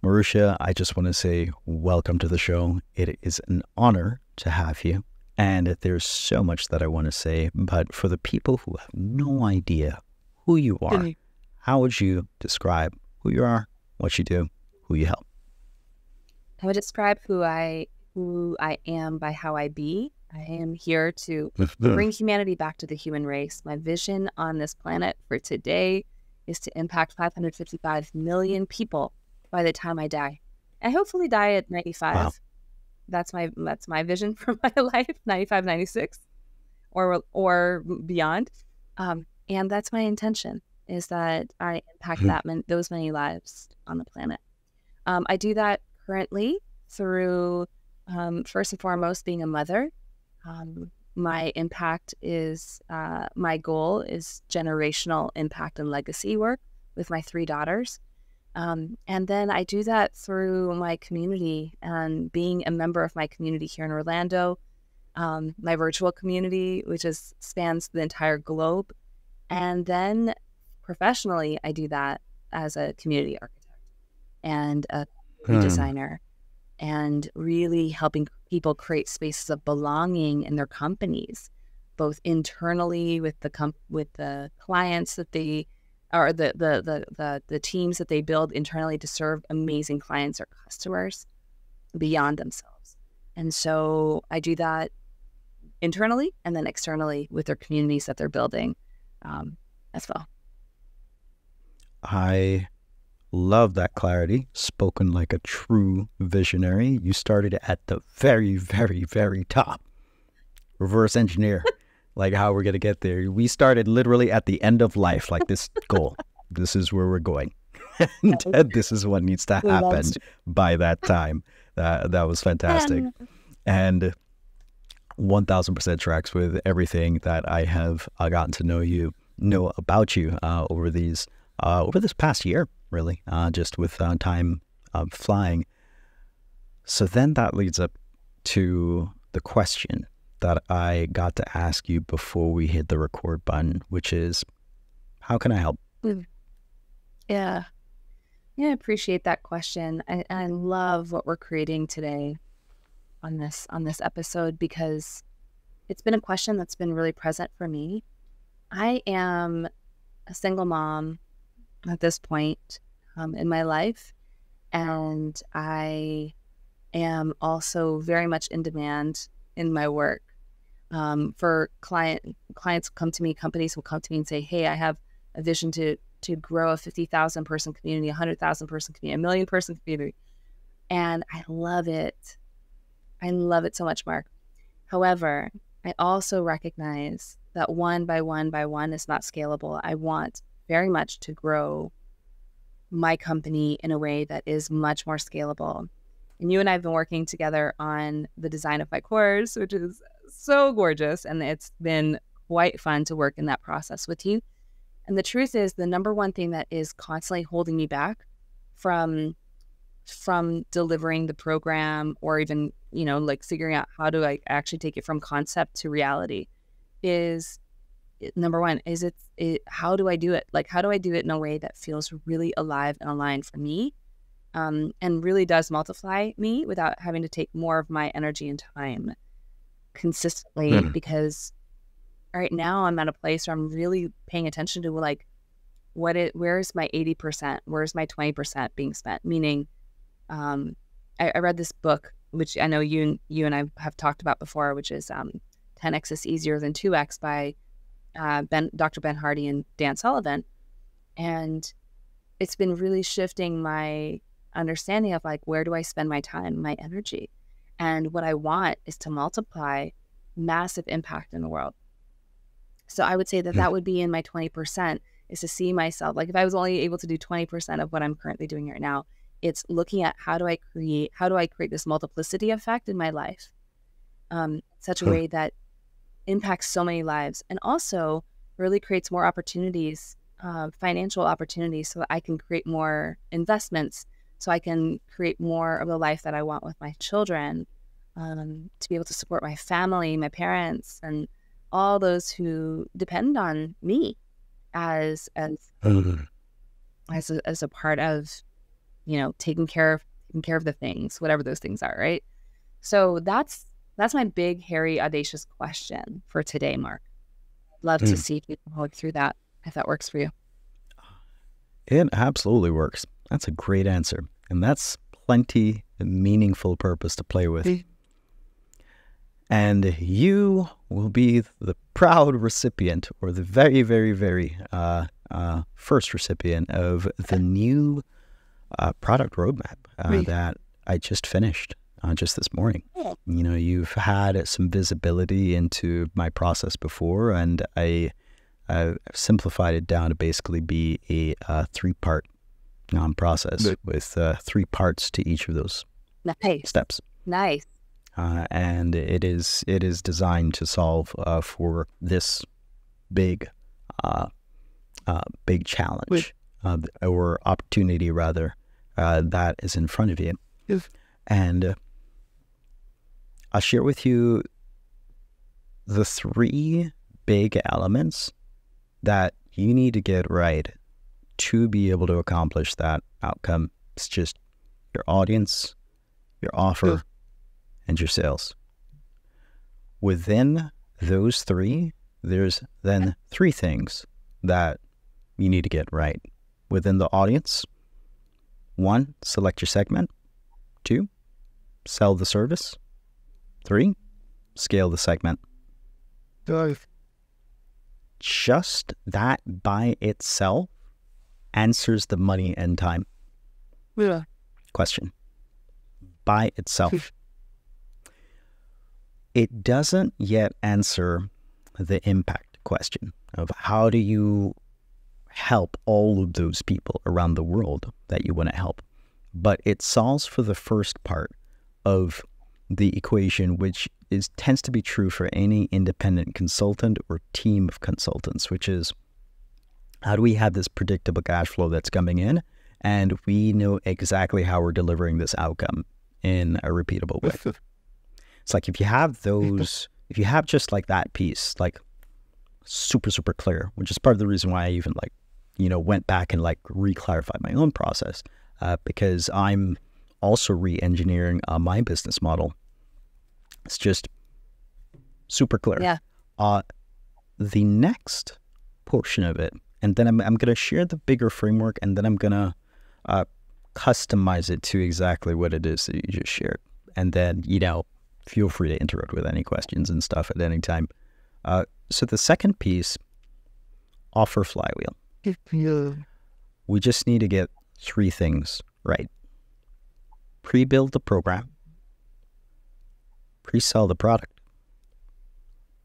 Maruxa, I just want to say welcome to the show. It is an honor to have you. And there's so much that I want to say, but for the people who have no idea who you are, how would you describe who you are, what you do, who you help? I would describe who I am by how I be. I am here to bring humanity back to the human race. My vision on this planet for today is to impact 555 million people by the time I die. I hopefully die at 95. Wow. That's my vision for my life, 95, 96, or beyond. And that's my intention, is that I impact those many lives on the planet. I do that currently through, first and foremost, being a mother. My impact is, my goal is generational impact and legacy work with my 3 daughters. And then I do that through my community and being a member of my community here in Orlando, my virtual community, which spans the entire globe. And then professionally, I do that as a community architect and a designer, and really helping people create spaces of belonging in their companies, both internally with the clients that they or the teams that they build internally to serve amazing clients or customers beyond themselves. And so I do that internally and then externally with their communities that they're building as well. I love that clarity, spoken like a true visionary. You started at the very, very, very top. Reverse engineer. Like how we're going to get there. We started literally at the end of life, like this goal. This is where we're going. And this is what needs to happen by that time. That was fantastic. And 1000% tracks with everything that I have gotten to know about you over this past year, really, just with time flying. So then that leads up to the question that I got to ask you before we hit the record button, which is, how can I help? Yeah, I appreciate that question. I love what we're creating today on this episode, because it's been a question that's been really present for me. I am a single mom at this point in my life, and I am also very much in demand in my work. For clients come to me, companies will come to me and say, hey, I have a vision to grow a 50,000 person community, 100,000 person community, 1 million person community. And I love it. I love it so much, Marc. However, I also recognize that one by one is not scalable. I want very much to grow my company in a way that is much more scalable. And you and I have been working together on the design of my course, which is so gorgeous. And it's been quite fun to work in that process with you. And the truth is, the number one thing that is constantly holding me back from delivering the program, or even, like figuring out how do I actually take it from concept to reality, is number one, is how do I do it? Like, how do I do it in a way that feels really alive and aligned for me? And really does multiply me without having to take more of my energy and time consistently, because right now I'm at a place where I'm really paying attention to, like, where's my 80%, where's my 20% being spent? Meaning, I read this book, which I know you and I have talked about before, which is 10x is easier than 2x by Dr. Ben Hardy and Dan Sullivan. And it's been really shifting my understanding of, like, where do I spend my time, my energy? And what I want is to multiply massive impact in the world. So I would say that would be in my 20%, is to see myself, like, if I was only able to do 20% of what I'm currently doing right now, it's looking at how do I create this multiplicity effect in my life, such a way that impacts so many lives, and also really creates more opportunities, financial opportunities, so that I can create more investments, so I can create more of the life that I want with my children, to be able to support my family, my parents, and all those who depend on me as a part of taking care of the things, whatever those things are, right? So that's my big, hairy, audacious question for today, Marc. Love to see if you can work through that, if that works for you. It absolutely works. That's a great answer. And that's plenty of meaningful purpose to play with. And you will be the proud recipient, or the very, very, very first recipient of the new product roadmap that I just finished just this morning. You've had some visibility into my process before, and I simplified it down to basically be a three-part process with 3 parts to each of those steps. Nice. And it is designed to solve for this big challenge or opportunity rather that is in front of you. Yes. And I'll share with you the 3 big elements that you need to get right to be able to accomplish that outcome. It's just your audience, your offer, and your sales. Within those 3, there's then 3 things that you need to get right. Within the audience, 1, select your segment. 2, sell the service. 3, scale the segment. Just that by itself answers the money and time question. By itself. It doesn't yet answer the impact question of how do you help all of those people around the world that you want to help. But it solves for the first part of the equation, which tends to be true for any independent consultant or team of consultants, which is how do we have this predictable cash flow that's coming in, and we know exactly how we're delivering this outcome in a repeatable way. It's like if you have those, if you have just like that piece, like super, super clear, which is part of the reason why I even went back and re-clarified my own process, because I'm also re-engineering my business model. It's just super clear. Yeah. The next portion of it, and then I'm going to share the bigger framework, and then I'm going to customize it to exactly what it is that you just shared. And then, feel free to interrupt with any questions and stuff at any time. So the second piece, offer flywheel. We just need to get 3 things right. Pre-build the program, pre-sell the product,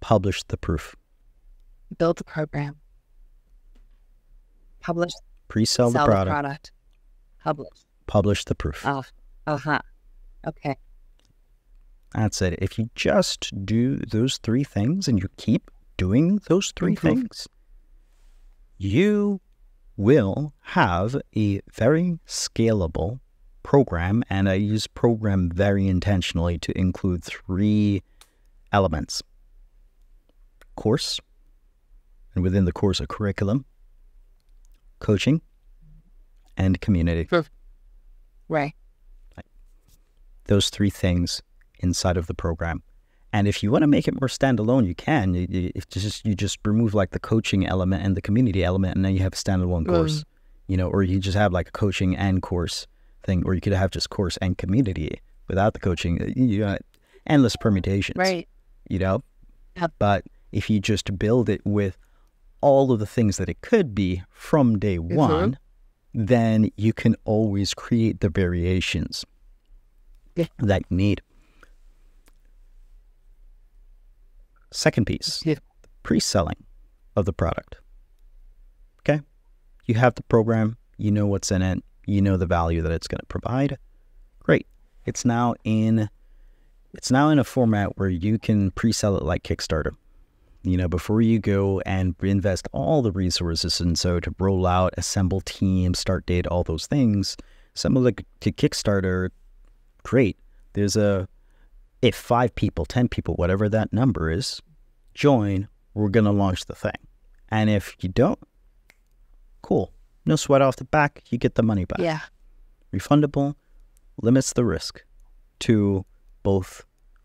publish the proof. Build the program, publish, pre-sell the product, publish the proof. Okay. That's it. If you just do those 3 things and you keep doing those 3 things, you will have a very scalable program, and I use program very intentionally to include 3 elements. Course, and within the course a curriculum, coaching, and community. Right. Those 3 things inside of the program. And if you want to make it more standalone, you can. You just remove the coaching element and the community element, and then you have a standalone course, or you just have a coaching and course thing, or you could have just course and community without the coaching. You got endless permutations, right? Yep. But if you just build it with all of the things that it could be from day one, then you can always create the variations that you need. Second piece, pre-selling of the product. Okay? You have the program, you know what's in it, you know the value that it's going to provide. Great. It's now in a format where you can pre-sell it like Kickstarter. Before you go and invest all the resources and so to roll out, assemble team, start date, all those things, similar to Kickstarter, great. If 5 people, 10 people, whatever that number is, join, we're going to launch the thing. And if you don't, cool. No sweat off the back, you get the money back. Yeah. refundable, limits the risk to both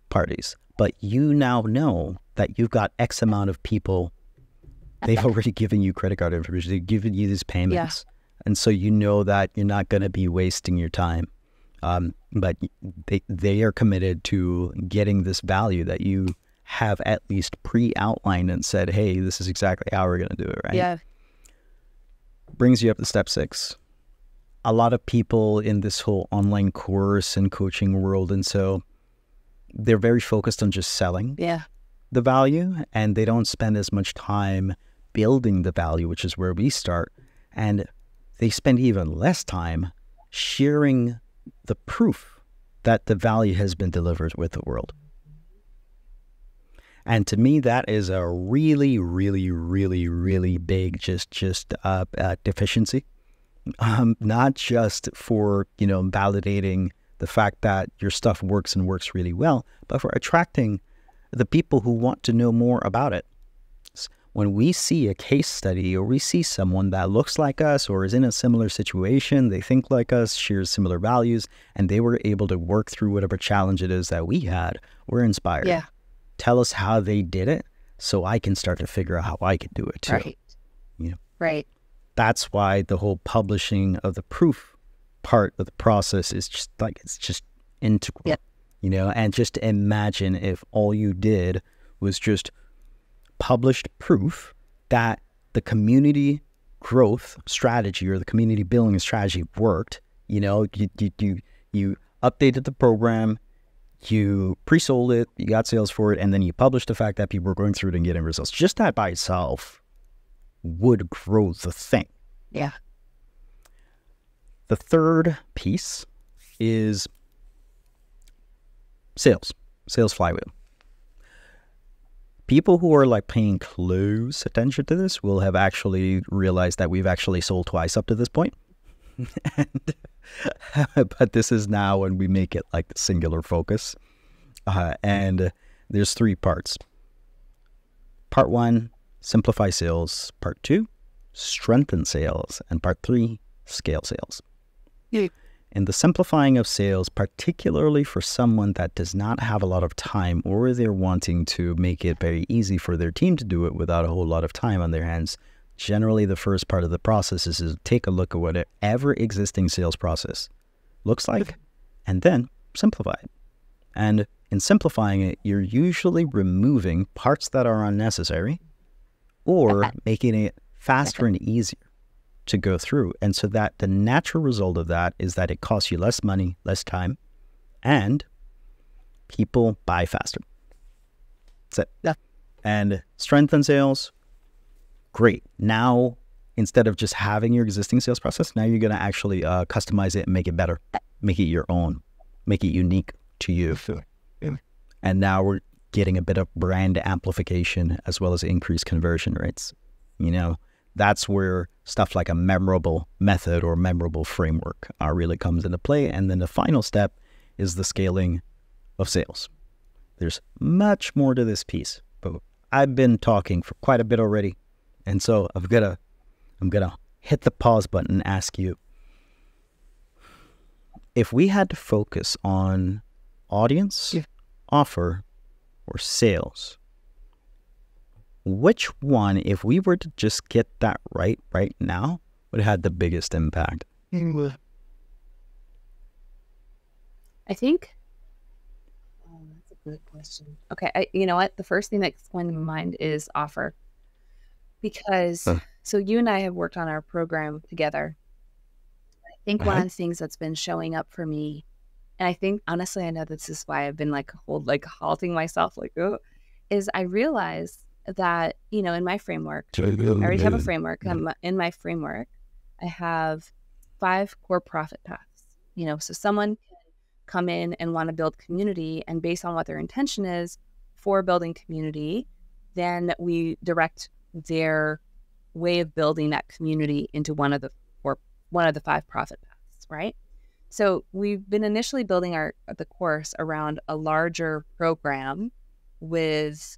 parties. But you now know that you've got X amount of people, they've already given you credit card information, they've given you these payments. Yeah. And so you know that you're not going to be wasting your time. But they are committed to getting this value that you have at least pre-outlined and said, hey, this is exactly how we're going to do it, right? Yeah. Brings you up to step 6. A lot of people in this whole online course and coaching world, and so they're very focused on just selling the value, and they don't spend as much time building the value, which is where we start. And they spend even less time sharing the proof that the value has been delivered with the world. And to me, that is a really, really, really, really big deficiency. Not just for, validating the fact that your stuff works and works really well, but for attracting the people who want to know more about it. When we see a case study or we see someone that looks like us or is in a similar situation, they think like us, shares similar values, and they were able to work through whatever challenge it is that we had, we're inspired. Yeah. Tell us how they did it so I can start to figure out how I can do it too. Right. Right. That's why the whole publishing of the proof part of the process is just it's just integral. Yep. And just imagine if all you did was just published proof that the community growth strategy or the community building strategy worked. You updated the program, you pre-sold it, you got sales for it, and then you published the fact that people were going through it and getting results. Just that by itself would grow the thing. Yeah. The third piece is sales flywheel. People who are paying close attention to this will have actually realized that we've actually sold twice up to this point. But this is now when we make it the singular focus. And there's 3 parts. Part 1, simplify sales. Part 2, strengthen sales. And part 3, scale sales. Yeah. And the simplifying of sales, particularly for someone that does not have a lot of time or they're wanting to make it very easy for their team to do it without a whole lot of time on their hands, generally the first part of the process is to take a look at whatever existing sales process looks like and then simplify it. And in simplifying it, you're usually removing parts that are unnecessary or making it faster and easier to go through. And so that the natural result of that is that it costs you less money, less time, and people buy faster. That's it. Yeah. And strengthen sales, great. Now, instead of just having your existing sales process, now you're going to actually customize it and make it better, make it your own, make it unique to you. Yeah. And now we're getting a bit of brand amplification as well as increased conversion rates. That's where stuff like a memorable method or memorable framework really comes into play. And then the final step is the scaling of sales. There's much more to this piece, but I've been talking for quite a bit already. And so I'm gonna hit the pause button and ask you, if we had to focus on audience, offer, or sales, which one, if we were to just get that right now, would have had the biggest impact? I think, that's a good question. Okay, you know what? The first thing that's going to my mind is offer. Because, so you and I have worked on our program together. I think one of the things that's been showing up for me, and I think, honestly, I know this is why I've been halting myself, is I realize that, in my framework, I already have a framework. In my framework, I have 5 core profit paths. So someone can come in and want to build community, and based on what their intention is for building community, then we direct their way of building that community into one of the 5 profit paths, right? So we've been initially building the course around a larger program with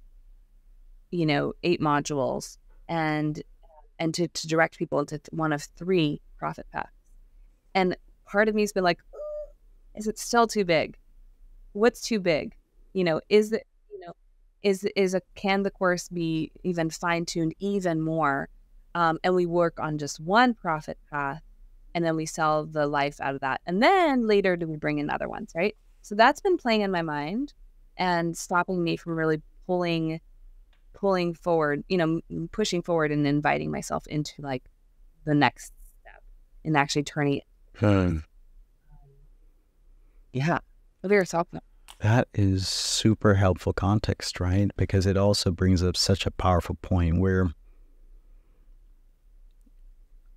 8 modules and to direct people into one of 3 profit paths. And part of me's been like, is it still too big? What's too big? Is it, can the course be even fine-tuned even more? And we work on just one profit path, and then we sell the life out of that. And then later do we bring in other ones, right? So that's been playing in my mind and stopping me from really pulling forward, pushing forward and inviting myself into like the next step and actually turning it. Yeah. What are your thoughts? That is super helpful context, right? Because it also brings up such a powerful point where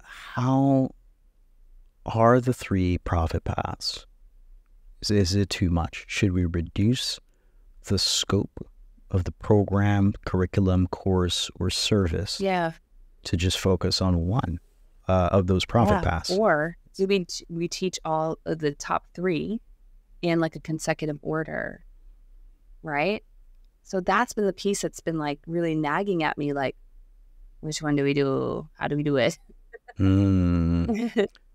how are the 3 profit paths? Is it too much? Should we reduce the scope of the program, curriculum, course, or service to just focus on one of those profit paths? Or do we teach all of the top 3 in like a consecutive order, right? So that's been the piece that's been like really nagging at me, like, which one do we do? How do we do it?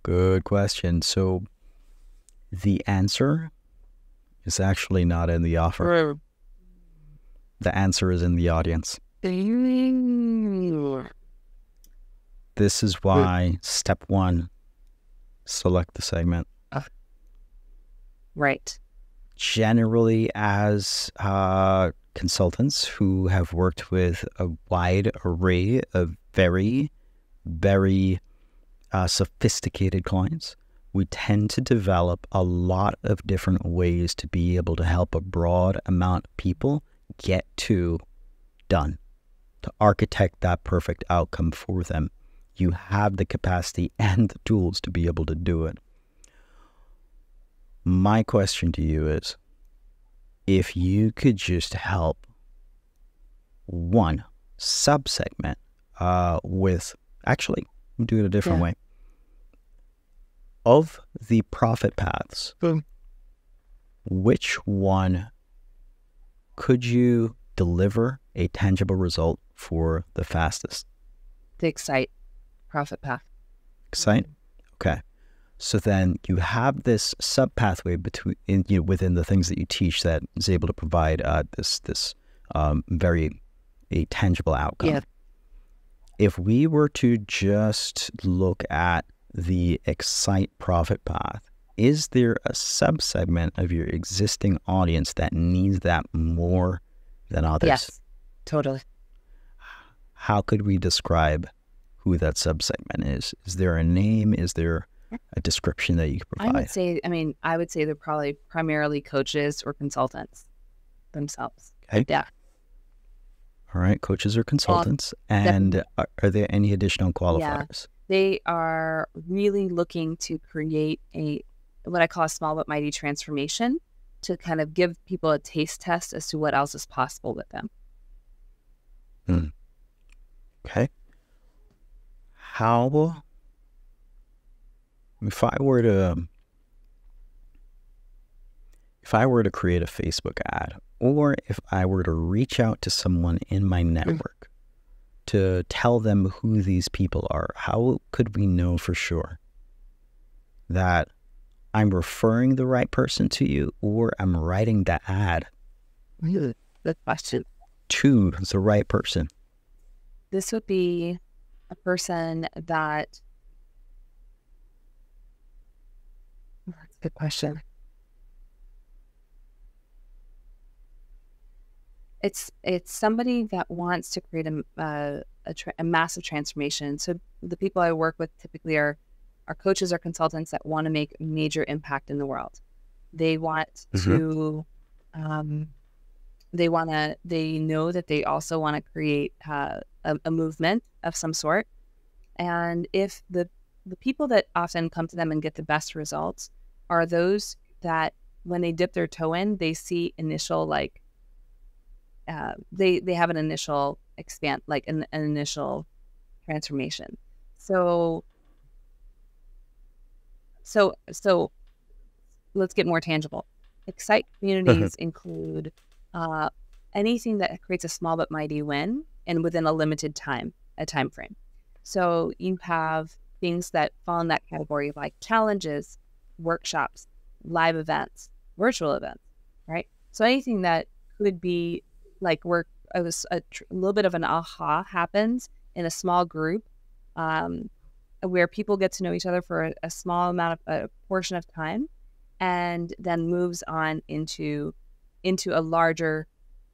Good question. So the answer is actually not in the offer. The answer is in the audience. This is why step 1, select the segment. Right. Generally, as consultants who have worked with a wide array of very, very sophisticated clients, we tend to develop a lot of different ways to be able to help a broad amount of people get to done, to architect that perfect outcome for them. You have the capacity and the tools to be able to do it. My question to you is, if you could just help one subsegment with, actually, do it a different way. Of the profit paths, which one could you deliver a tangible result for the fastest? The Excite profit path. Excite? Okay. So then you have this sub-pathway within the things that you teach that is able to provide this very tangible outcome. Yeah. If we were to just look at the Excite profit path, is there a subsegment of your existing audience that needs that more than others? Yes, totally. How could we describe who that subsegment is? Is there a name? Is there a description that you could provide? I would say they're probably primarily coaches or consultants themselves. Okay. Yeah. All right, coaches or consultants. And are there any additional qualifiers? Yeah. They are really looking to create what I call a small but mighty transformation to kind of give people a taste test as to what else is possible with them. Okay. How, if I were to create a Facebook ad, or if I were to reach out to someone in my network to tell them who these people are, how could we know for sure that I'm referring the right person to you, or I'm writing the ad Good question. to the right person? This would be a person that... That's a good question. It's somebody that wants to create a massive transformation. So the people I work with typically are coaches or consultants that want to make a major impact in the world. They want to, they know that they also want to create a movement of some sort. And if the people that often come to them and get the best results are those that when they dip their toe in, they see initial they have an initial an initial transformation. So let's get more tangible. Excite communities include anything that creates a small but mighty win, and within a time frame. So you have things that fall in that category, like challenges workshops, live events, virtual events, right? So anything that could be like where it was a little bit of an aha happens in a small group, where people get to know each other for a small amount of a portion of time, and then moves on into a larger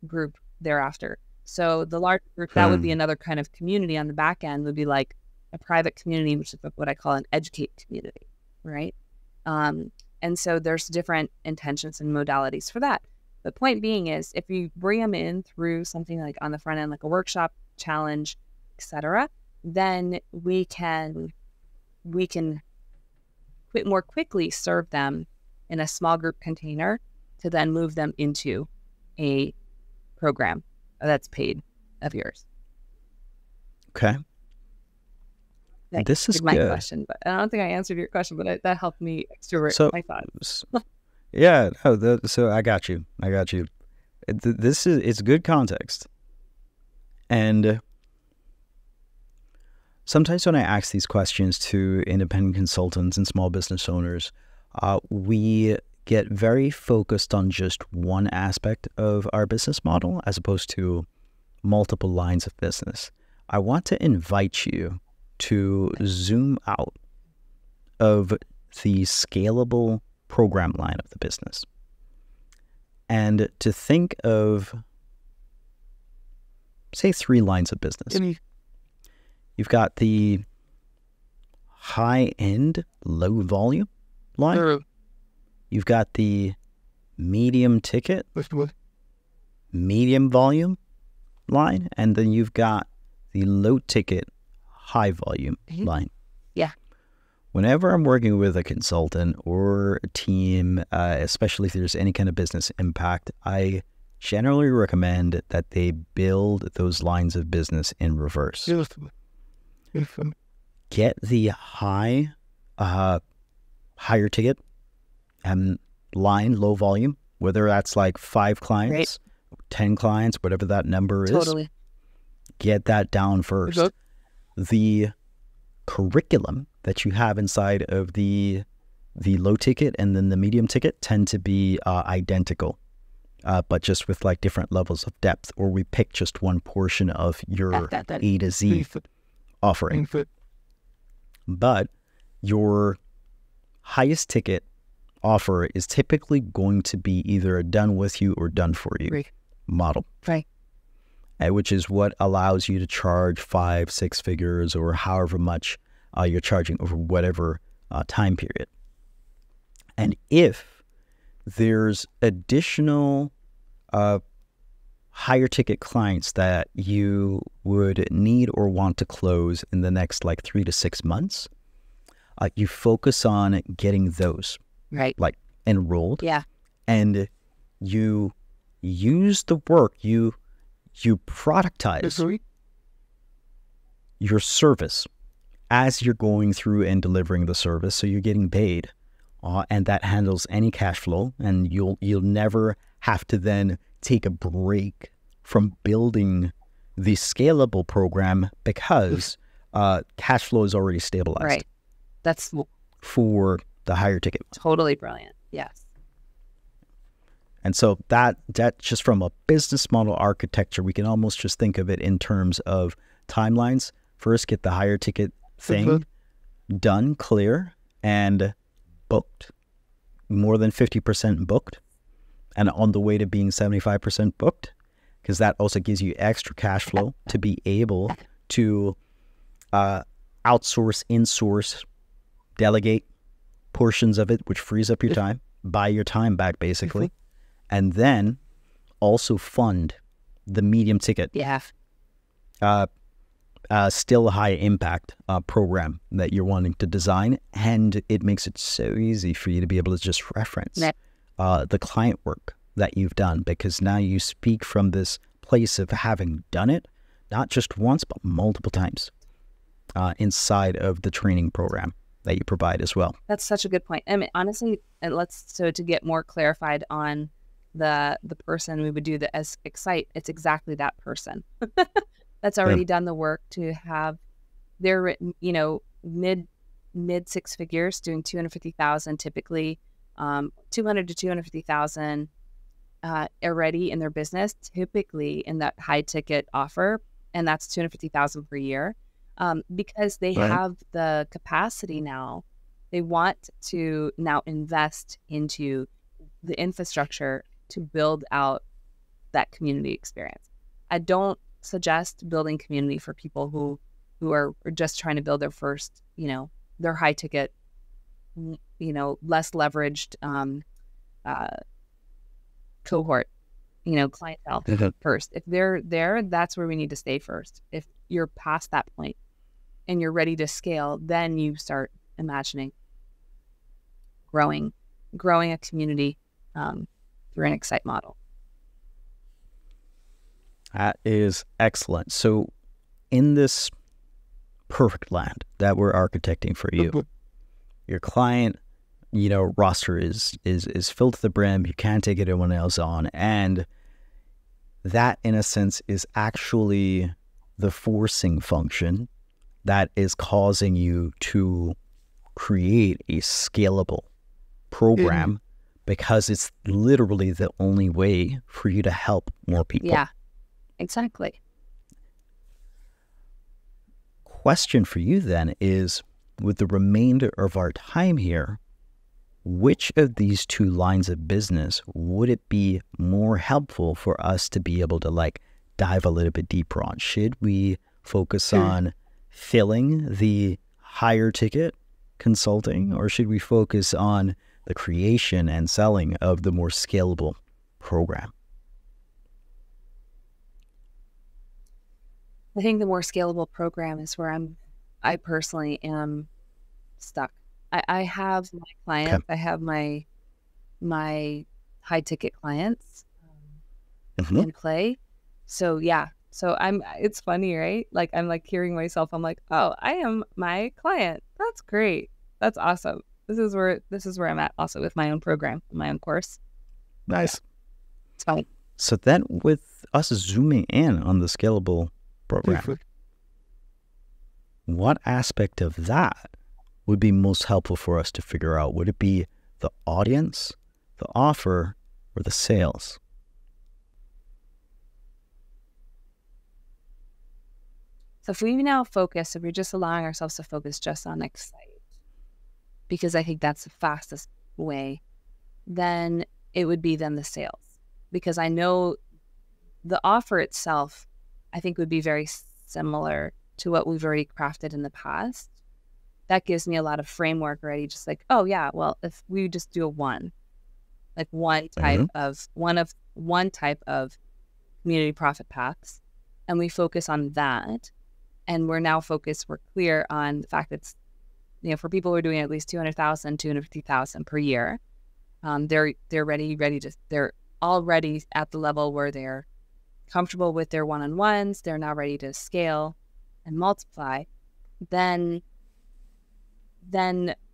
group thereafter. So the large group, that would be another kind of community on the back end, would be like a private community, which is what I call an educate community, right? And so there's different intentions and modalities for that. The point being is, if you bring them in through something like on the front end, like a workshop, challenge, etc., then we can more quickly serve them in a small group container to then move them into a program that's paid of yours. Okay. This is my good. question, but I don't think I answered your question, but that helped me extrovert my thoughts. Yeah. No, so I got you. It's good context. And sometimes when I ask these questions to independent consultants and small business owners, we get very focused on just one aspect of our business model as opposed to multiple lines of business. I want to invite you to zoom out of the scalable program line of the business and to think of, say, 3 lines of business. You've got the high-end, low-volume line. You've got the medium ticket, medium volume line, and then you've got the low ticket, high volume line. Yeah. Whenever I'm working with a consultant or a team, especially if there's any kind of business impact, I generally recommend that they build those lines of business in reverse. Get the higher ticket line, low volume, whether that's like 5 clients, 10 clients, whatever that number is. Totally. Get that down first. The curriculum that you have inside of the low ticket and then the medium ticket tend to be identical, but just with like different levels of depth, or we pick just one portion of your A to Z offering. But your highest ticket offer is typically going to be either a done with you or done for you model. Right. Which is what allows you to charge 5-6 figures or however much you're charging over whatever time period. And if there's additional higher ticket clients that you would need or want to close in the next like 3 to 6 months, you focus on getting those like enrolled. Yeah. And you use the work, you productize your service as you're going through and delivering the service, so you're getting paid, and that handles any cash flow, and you'll never have to then take a break from building the scalable program because cash flow is already stabilized. Right. That's for the higher ticket. Totally brilliant. Yes. And so that just from a business model architecture, we can almost just think of it in terms of timelines. First, get the higher ticket thing done, clear, and booked. More than 50% booked, and on the way to being 75% booked, because that also gives you extra cash flow to be able to outsource, insource, delegate portions of it, which frees up your time, buy your time back basically, and then also fund the medium ticket. Yeah. Still a high impact program that you're wanting to design, and it makes it so easy for you to be able to just reference the client work that you've done, because now you speak from this place of having done it, not just once, but multiple times inside of the training program that you provide as well. That's such a good point. I mean, honestly, to get more clarified on the person we would do the as Excite, it's exactly that person that's already done the work to have their, mid six figures, doing 250,000 typically, 200 to 250,000 already in their business, typically in that high ticket offer, and that's 250,000 per year, because they have the capacity now. They want to now invest into the infrastructure to build out that community experience. I don't suggest building community for people who are just trying to build their first, their high ticket, less leveraged cohort, clientele first. If they're there, that's where we need to stay first. If you're past that point and you're ready to scale, then you start imagining growing a community through an Excite model. That is excellent. So in this perfect land that we're architecting for you, your client, roster is filled to the brim. You can't take anyone else on. And that, in a sense, is actually the forcing function that is causing you to create a scalable program, because it's literally the only way for you to help more people. Yeah, exactly. Question for you then is, with the remainder of our time here, which of these two lines of business would it be more helpful for us to be able to dive a little bit deeper on? Should we focus on filling the higher ticket consulting, or should we focus on the creation and selling of the more scalable program? I think the more scalable program is where I personally am stuck. I have my clients, I have my high ticket clients in play. So yeah. So it's funny, right? I'm hearing myself, I'm like, oh, I am my client. That's great. That's awesome. This is where I'm at also with my own program, my own course. Nice. Yeah. It's fun. So then with us zooming in on the scalable program, what aspect of that would be most helpful for us to figure out? Would it be the audience, the offer, or the sales? So if we're just allowing ourselves to focus just on Excite, because I think that's the fastest way, then it would be the sales. Because I know the offer itself, I think, would be very similar to what we've already crafted in the past. That gives me a lot of framework already, just oh yeah, well, if we just do one type of community profit paths, and we focus on that, and we're clear on the fact that, for people who are doing at least 200,000, 250,000 per year, they're already at the level where they're comfortable with their one-on-ones. They're now ready to scale and multiply. Then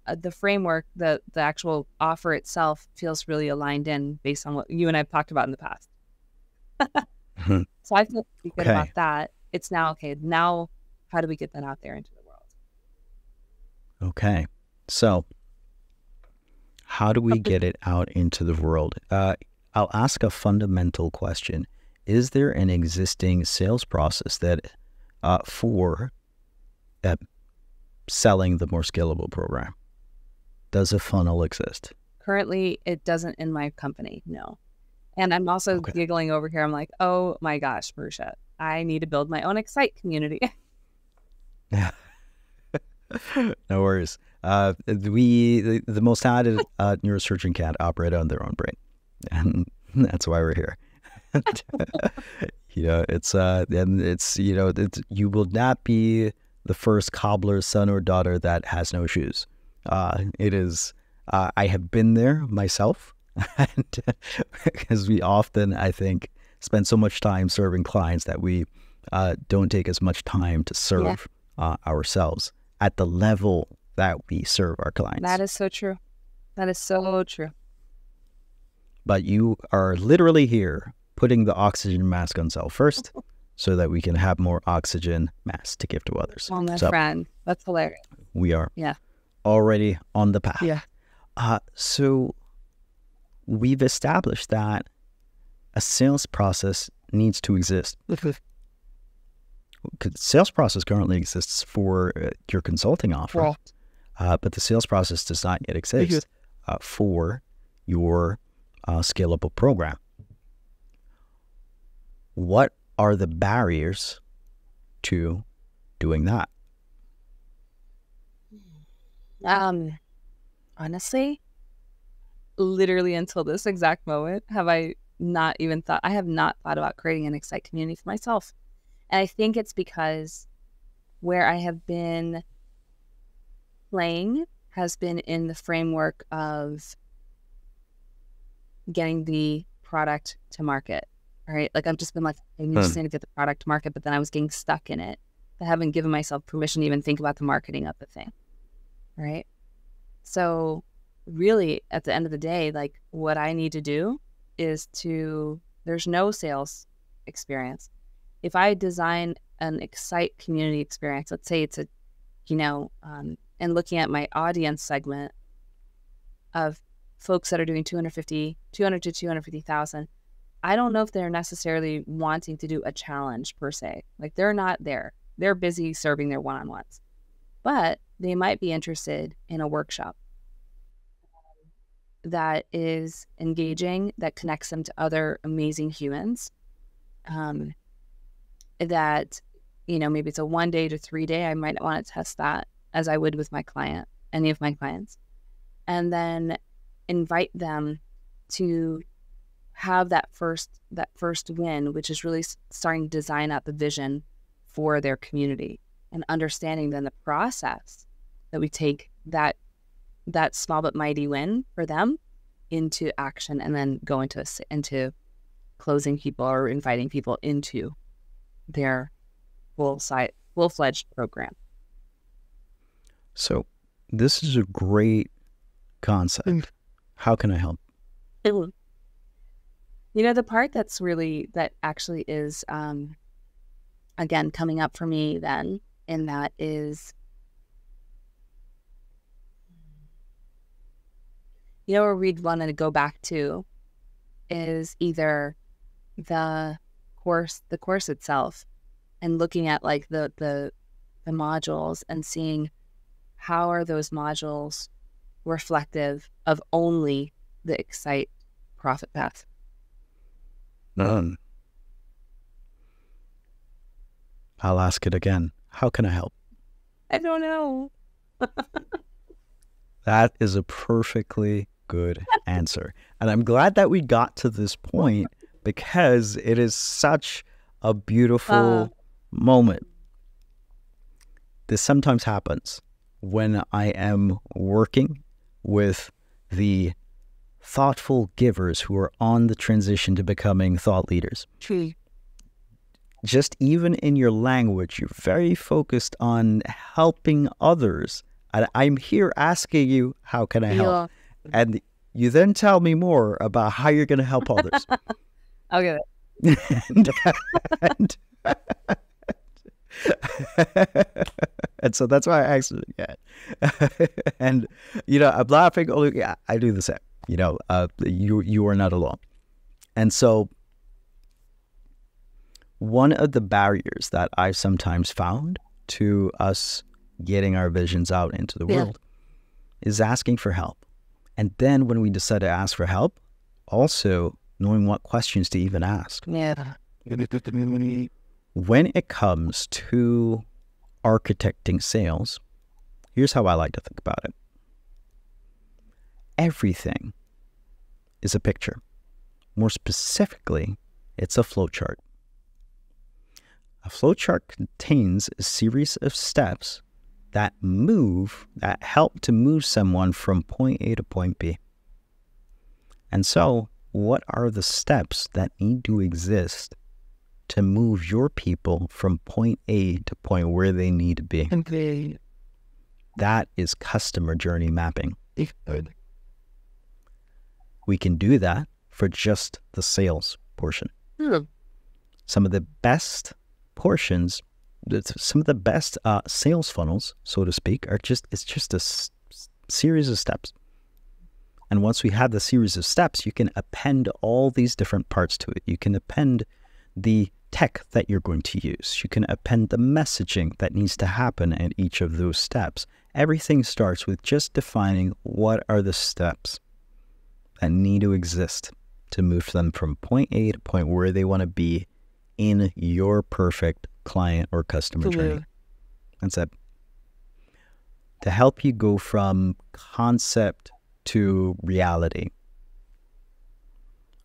the framework, the actual offer itself feels really aligned in based on what you and I have talked about in the past. So I feel pretty good about that. It's now, now how do we get that out there into the world? Okay. So how do we get it out into the world? I'll ask a fundamental question. Is there an existing sales process that for selling the more scalable program? Does a funnel exist? Currently, it doesn't in my company, no. And I'm also giggling over here. I'm like, oh my gosh, Maruxa, I need to build my own Excite community. No worries. The most talented neurosurgeon can't operate on their own brain, and that's why we're here. You will not be the first cobbler's son or daughter that has no shoes. It is. I have been there myself, and because we often, I think, spend so much time serving clients that we don't take as much time to serve ourselves at the level that we serve our clients. That is so true. That is so true. But you are literally here putting the oxygen mask on self first so that we can have more oxygen masks to give to others. Oh, my friend. That's hilarious. We are. Yeah. already on the path. Yeah. So we've established that a sales process needs to exist. Sales process currently exists for your consulting offer, but the sales process does not yet exist for your scalable program. What are the barriers to doing that? Honestly, literally until this exact moment, have I not thought about creating an Excite community for myself. And I think it's because where I have been playing has been in the framework of getting the product to market, right? Like I've just been like, I just need to get the product to market, but then I was getting stuck in it. I haven't given myself permission to even think about the marketing of the thing, right? So really at the end of the day, like what I need to do is there's no sales experience. If I design an Excite community experience, let's say it's and looking at my audience segment of folks that are doing 200 to 250,000, I don't know if they're necessarily wanting to do a challenge per se. Like they're not there. They're busy serving their one-on-ones, but they might be interested in a workshop that is engaging, that connects them to other amazing humans. That, maybe it's a 1 day to 3 day. I might want to test that as I would with any of my clients, and then invite them to have that first win, which is really starting to design out the vision for their community and understanding then the process that we take that small but mighty win for them into action, and then go into closing people or inviting people into their full-fledged program. So this is a great concept. How can I help? The part that actually is, again, coming up for me then, in that is, where we'd want to go back to is either the course itself, and looking at like the modules and seeing how are those modules reflective of only the Excite profit path. None. I'll ask it again. How can I help? I don't know. That is a perfectly good answer. And I'm glad that we got to this point, because it is such a beautiful moment. This sometimes happens when I am working with the thoughtful givers who are on the transition to becoming thought leaders. True. Just even in your language, you're very focused on helping others. And I'm here asking you, how can I help? And you then tell me more about how you're going to help others. Okay. And so that's why I asked it again. And, I'm laughing. Oh, yeah, I do the same. You are not alone. And so one of the barriers that I've sometimes found to us getting our visions out into the world is asking for help. And then when we decide to ask for help, also knowing what questions to even ask. Yeah. When it comes to architecting sales, here's how I like to think about it. Everything is a picture. More specifically, it's a flowchart. A flowchart contains a series of steps that help to move someone from point A to point B. And so, what are the steps that need to exist to move your people from point A to point where they need to be? Okay. That is customer journey mapping. We can do that for just the sales portion. Some of the best portions, some of the best sales funnels, so to speak, it's just a series of steps. And once we have the series of steps, you can append all these different parts to it. You can append the tech that you're going to use. You can append the messaging that needs to happen at each of those steps. Everything starts with just defining what are the steps that need to exist to move them from point A to point where they want to be in your perfect client or customer journey. That's it. To help you go from concept to reality,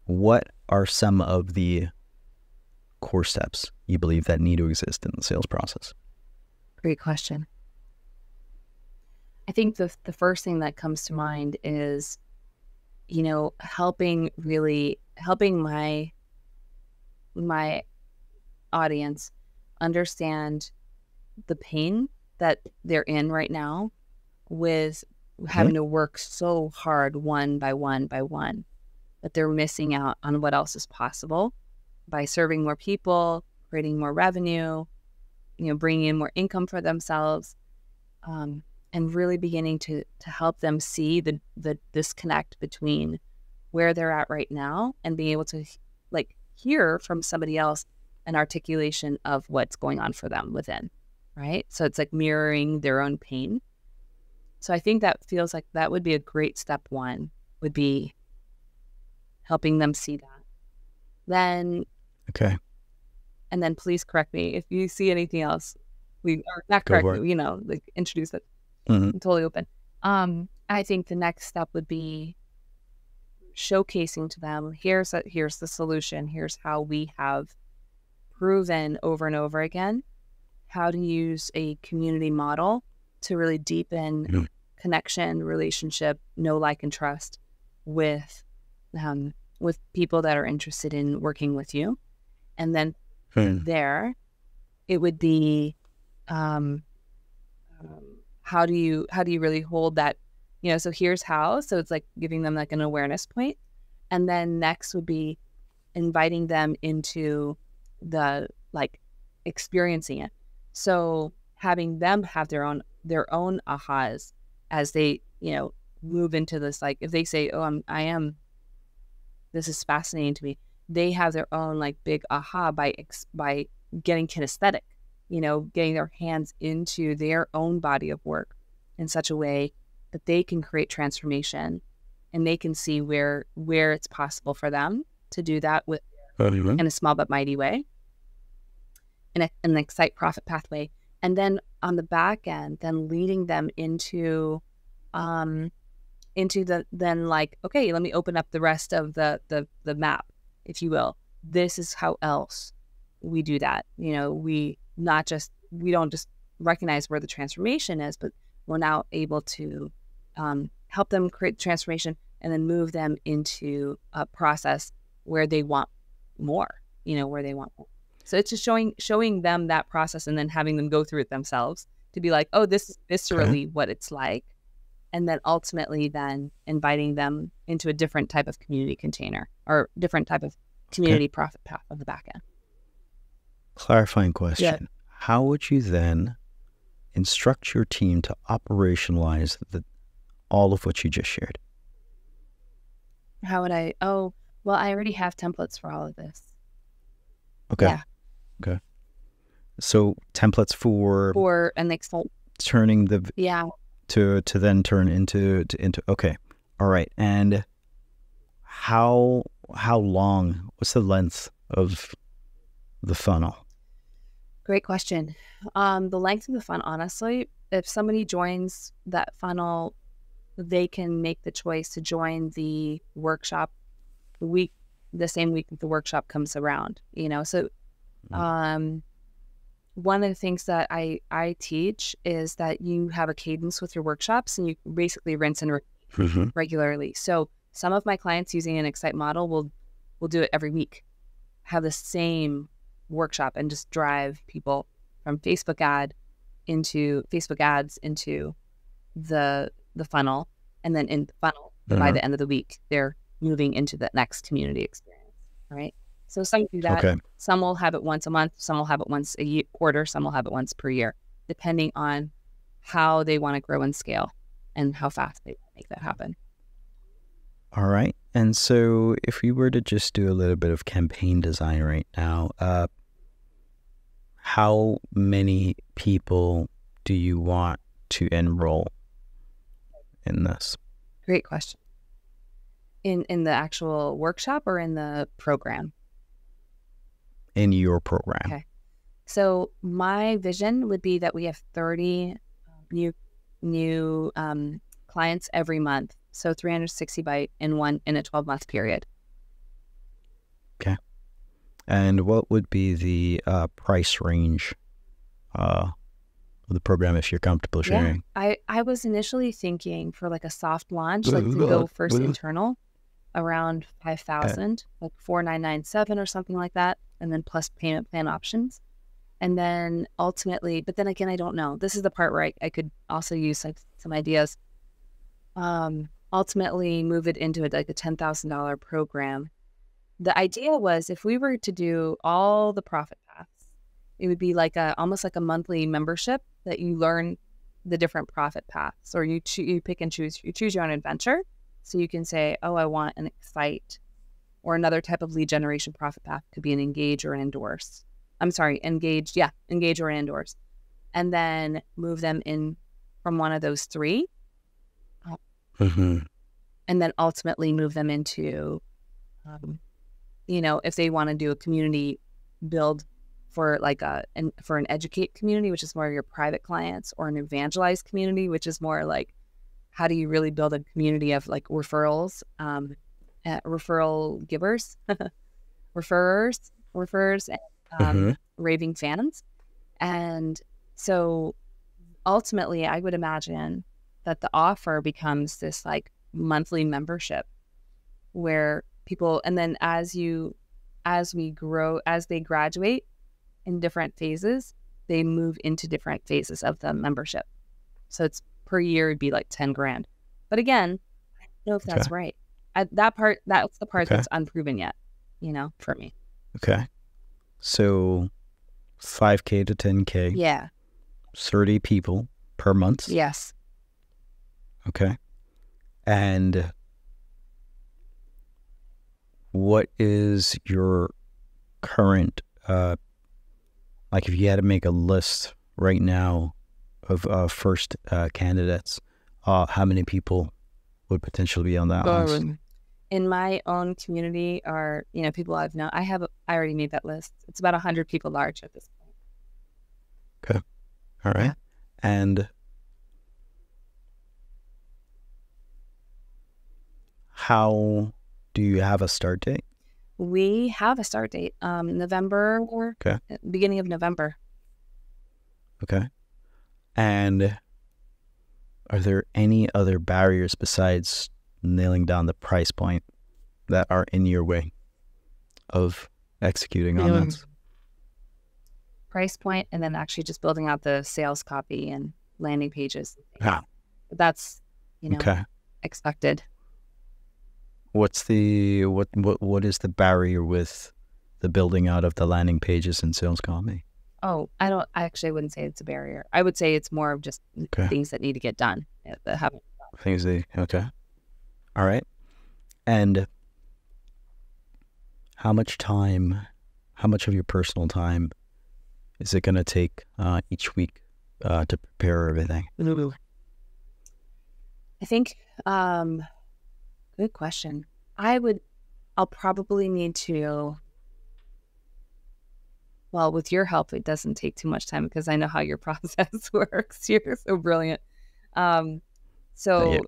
what are some of the core steps you believe that need to exist in the sales process? Great question. I think the first thing that comes to mind is, helping my audience understand the pain that they're in right now with having to work so hard one by one by one, that they're missing out on what else is possible by serving more people, creating more revenue, bringing in more income for themselves, and really beginning to help them see the disconnect between where they're at right now and being able to hear from somebody else an articulation of what's going on for them within, right? So it's like mirroring their own pain. So I think that feels like that would be a great step one, would be helping them see that. Then, okay. And then please correct me if you see anything else. Or not correct me, introduce it. I'm totally open. I think the next step would be showcasing to them, here's the solution. Here's how we have proven over and over again how to use a community model to really deepen connection, relationship, know, like, and trust with people that are interested in working with you. And then there, it would be how do you really hold that, so here's how. So it's like giving them like an awareness point. And then next would be inviting them into the experiencing it. So having them have their own ahas as they, move into this, if they say, this is fascinating to me, they have their own big aha by getting kinesthetic, getting their hands into their own body of work in such a way that they can create transformation and they can see where it's possible for them to do that with in a small but mighty way, in an excite profit pathway. And then on the back end, then leading them into okay, let me open up the rest of the map, if you will. This is how else we do that. We don't just recognize where the transformation is, but we're now able to help them create transformation and then move them into a process where they want more, where they want more. So it's just showing them that process and then having them go through it themselves to be like, oh, this is viscerally what it's like. And then ultimately then inviting them into a different type of community container or different type of community profit path on the back end. Clarifying question. Yeah. How would you then instruct your team to operationalize all of what you just shared? How would I? Oh, well, I already have templates for all of this. Okay. Yeah. Okay. So templates for an Excel turning the to then turn into okay. All right. And how long? What's the length of the funnel? Great question. The length of the funnel, honestly, if somebody joins that funnel, they can make the choice to join the workshop the same week that the workshop comes around, So one of the things that I teach is that you have a cadence with your workshops and you basically rinse and repeat regularly. So some of my clients using an Excite model will do it every week, have the same workshop and just drive people from Facebook ads into the funnel, and then in the funnel by the end of the week they're moving into the next community experience, right? So some do that. Okay. Some will have it once a month, some will have it once quarter, some will have it once per year, depending on how they want to grow and scale and how fast they make that happen. All right. And so if we were to just do a little bit of campaign design right now, how many people do you want to enroll in this? Great question. In the actual workshop or in the program? In your program. Okay. So my vision would be that we have 30 new clients every month. So 360 in a 12-month period. Okay. And what would be the price range of the program if you're comfortable sharing? Yeah. I was initially thinking for like a soft launch, like to go first internal around 5,000, like 4,997 or something like that, and then plus payment plan options. And then ultimately, but then again, I don't know. This is the part where I could also use like some ideas. Ultimately move it into like a $10,000 program. The idea was if we were to do all the profit paths, it would be like almost like a monthly membership that you learn the different profit paths, or you pick and choose. You choose your own adventure. So you can say, oh, I want an excite, or another type of lead generation profit path could be an engage or an endorse. I'm sorry, engage or an endorse. And then move them in from one of those three. Mm-hmm. And then ultimately move them into, if they want to do a community build for like for an educate community, which is more of your private clients, or an evangelize community, which is more like, how do you really build a community of like referrals, referral givers, referrers, and raving fans. And so ultimately I would imagine that the offer becomes this like monthly membership where people, and then as they graduate in different phases, they move into different phases of the membership. So it's per year it'd be like 10 grand. But again, I don't know if that's right. That's the part that's unproven yet, for me. Okay. So 5K to 10K. Yeah. 30 people per month. Yes. Okay. And what is your current, like if you had to make a list right now of first candidates, how many people would potentially be on that list? In my own community, or people I've known, I already made that list. It's about 100 people large at this point. Okay. All right. Yeah. And how do you have a start date? We have a start date, November, or beginning of November. Okay. And are there any other barriers besides nailing down the price point that are in your way of executing on this? Price point, and then actually just building out the sales copy and landing pages. Yeah. That's, expected. What's what is the barrier with the building out of the landing pages and sales copy? Oh, I wouldn't say it's a barrier. I would say it's more of just things that need to get done. All right. And how much of your personal time is it going to take each week to prepare everything? I think, good question. I'll probably need to, well, with your help, it doesn't take too much time because I know how your process works. You're so brilliant. So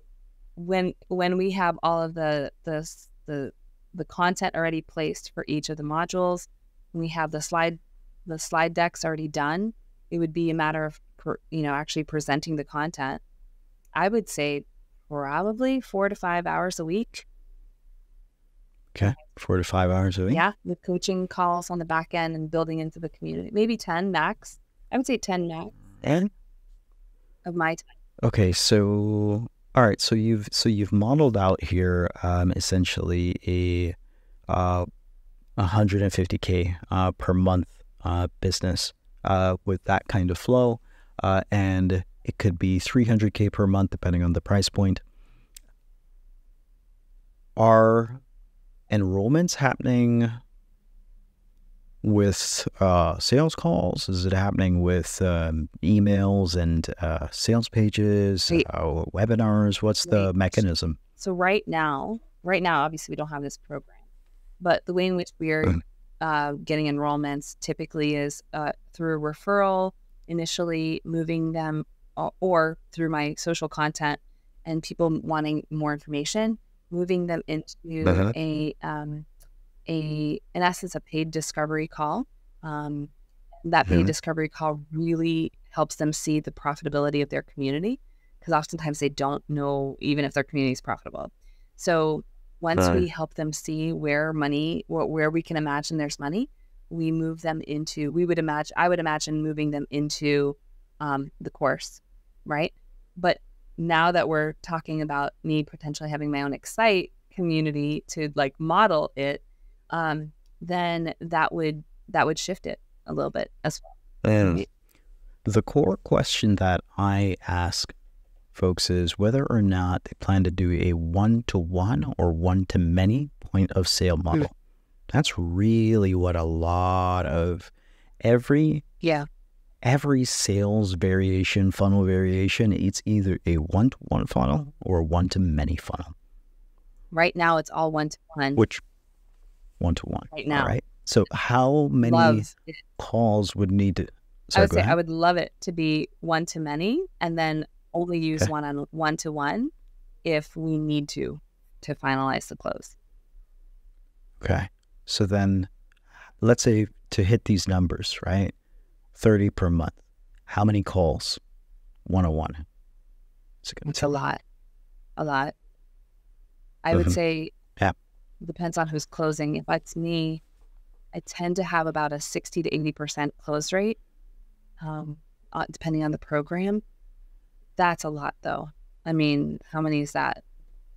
when we have all of the content already placed for each of the modules, when we have the slide decks already done, it would be a matter of actually presenting the content. I would say probably 4 to 5 hours a week. Okay, 4 to 5 hours a week. Yeah, with coaching calls on the back end and building into the community. Maybe 10 max. I would say 10 max. And of my time. Okay, so all right, so you've modeled out here essentially a 150K per month business with that kind of flow, and It could be $300K per month, depending on the price point. Are enrollments happening with sales calls? Is it happening with emails and sales pages, webinars? What's the mechanism? So right now, obviously we don't have this program, but the way in which we are getting enrollments typically is through a referral, initially moving them, or through my social content and people wanting more information, moving them into in essence, a paid discovery call. That paid discovery call really helps them see the profitability of their community, because oftentimes they don't know even if their community is profitable. So once we help them see where we can imagine there's money, we move them into, I would imagine moving them into the course, right? But now that we're talking about me potentially having my own Excite community to like model it, then that would shift it a little bit as well. Right? The core question that I ask folks is whether or not they plan to do a one-to-one or one-to-many point of sale model. That's really what a lot of every sales variation, funnel variation, it's either a one-to-one funnel or a one-to-many funnel. Right now, it's all one-to-one. Which one-to-one? Right now. All right. So how many calls would need to... Sorry, I would love it to be one-to-many and then only use one-to-one if we need to finalize the close. Okay. So then let's say to hit these numbers, right? 30 per month. How many calls? One-on-one. It's a lot. I would say depends on who's closing. If it's me, I tend to have about a 60 to 80% close rate, depending on the program. That's a lot, though. I mean, how many is that?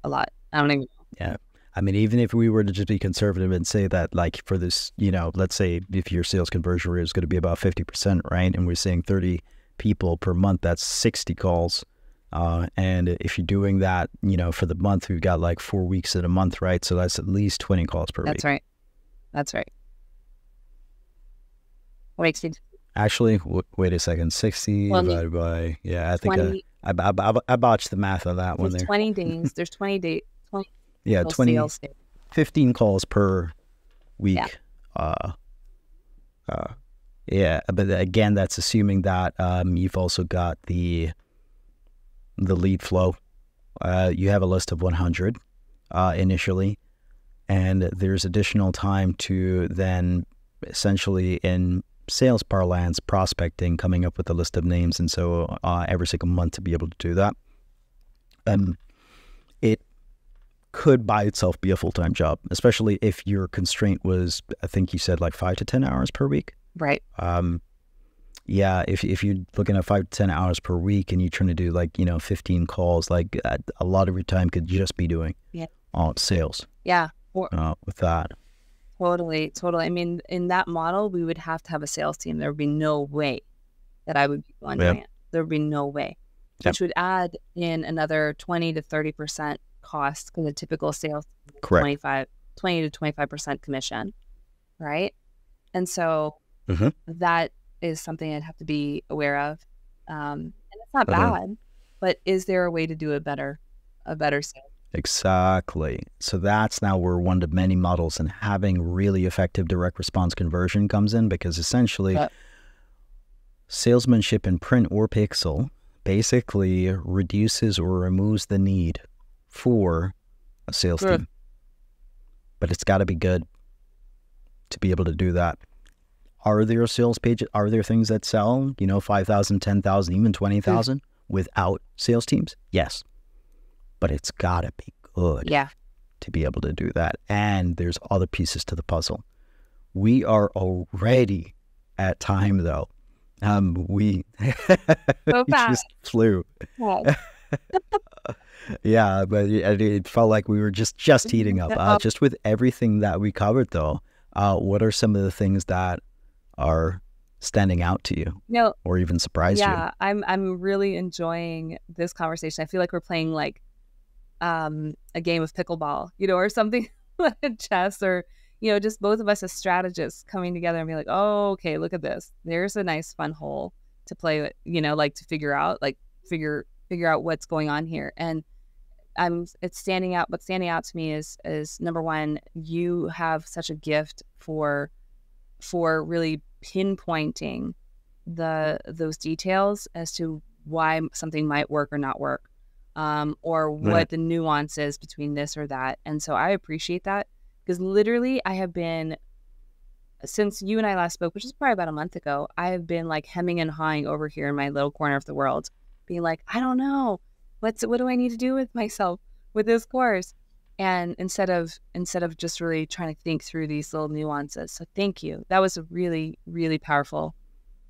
A lot. I don't even know. Yeah. I mean, even if we were to just be conservative and say that, like, for this, let's say if your sales conversion rate is going to be about 50%, right? And we're saying 30 people per month, that's 60 calls. And if you're doing that, for the month, we've got like 4 weeks in a month, right? So that's at least 20 calls per week. That's right. What makes you... Actually, wait a second. 60 divided by, I think 20, I botched the math on that one there. 20 days. There's 20 days. 20 sales days. 15 calls per week. But again, that's assuming that you've also got the lead flow. You have a list of 100 initially, and there's additional time to then essentially in sales parlance, prospecting, coming up with a list of names, and so every single month to be able to do that. It could by itself be a full-time job, especially if your constraint was, I think you said like 5 to 10 hours per week. Right. If you're looking at 5 to 10 hours per week and you're trying to do 15 calls, like a lot of your time could just be doing sales. Yeah. With that. Totally. I mean, in that model, we would have to have a sales team. There would be no way that I would be doing it. There would be no way, which would add in another 20 to 30% cost, because a typical sales is 20 to 25% commission, right? And so that is something I'd have to be aware of. And it's not bad, but is there a way to do a better sale? Exactly. So that's now where one-to-many models and having really effective direct response conversion comes in, because essentially salesmanship in print or pixel basically reduces or removes the need for a sales team. But it's got to be good to be able to do that. Are there sales pages? Are there things that sell, 5,000, 10,000, even 20,000 without sales teams? Yes. But it's got to be good to be able to do that. And there's other pieces to the puzzle. We are already at time, though. We just flew. Yeah, but it felt like we were just heating up. Just with everything that we covered, though, what are some of the things that are standing out to you No, or even surprised you? yeah, I'm really enjoying this conversation. I feel like we're playing like a game of pickleball, or something like chess, or just both of us as strategists coming together and be like, oh, okay, look at this. There's a nice fun hole to play with, like to figure out what's going on here. And it's standing out. What's standing out to me is number one, you have such a gift for really pinpointing those details as to why something might work or not work, or what the nuance is between this or that. And so I appreciate that, because literally I have been, since you and I last spoke, which is probably about a month ago, I have been like hemming and hawing over here in my little corner of the world, being like, I don't know, what do I need to do with myself with this course? And instead of just really trying to think through these little nuances. So thank you. That was a really, really powerful.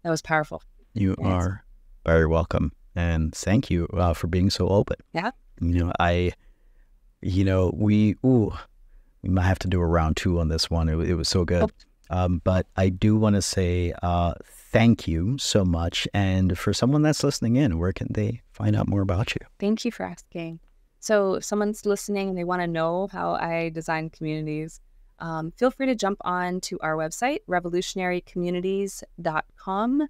That was powerful. You are very welcome. And thank you for being so open. Yeah. We might have to do a round 2 on this one. It was so good. But I do want to say thank you so much. And for someone that's listening in, where can they find out more about you? Thank you for asking. So if someone's listening and they want to know how I design communities, feel free to jump on to our website, revolutionarycommunities.com,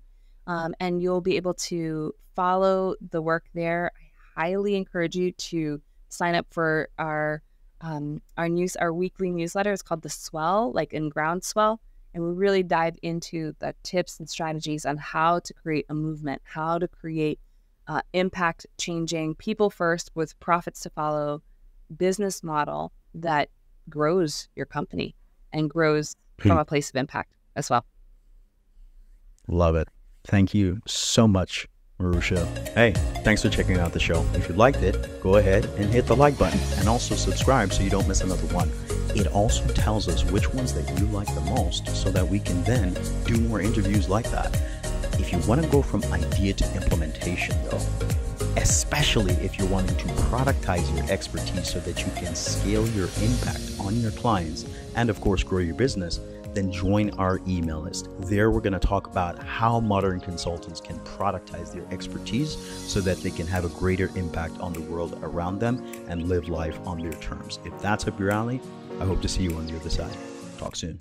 and you'll be able to follow the work there. I highly encourage you to sign up for our weekly newsletter. It's called The Swell, like in groundswell. And we really dive into the tips and strategies on how to create a movement, how to create impact changing, people first with profits to follow business model that grows your company and grows from a place of impact as well. Love it. Thank you so much, Maruxa. Hey, thanks for checking out the show. If you liked it, go ahead and hit the like button, and also subscribe so you don't miss another one. It also tells us which ones that you like the most, so that we can then do more interviews like that. If you want to go from idea to implementation, though, especially if you're wanting to productize your expertise so that you can scale your impact on your clients and, of course, grow your business, then join our email list. There, we're going to talk about how modern consultants can productize their expertise so that they can have a greater impact on the world around them and live life on their terms. If that's up your alley, I hope to see you on the other side. Talk soon.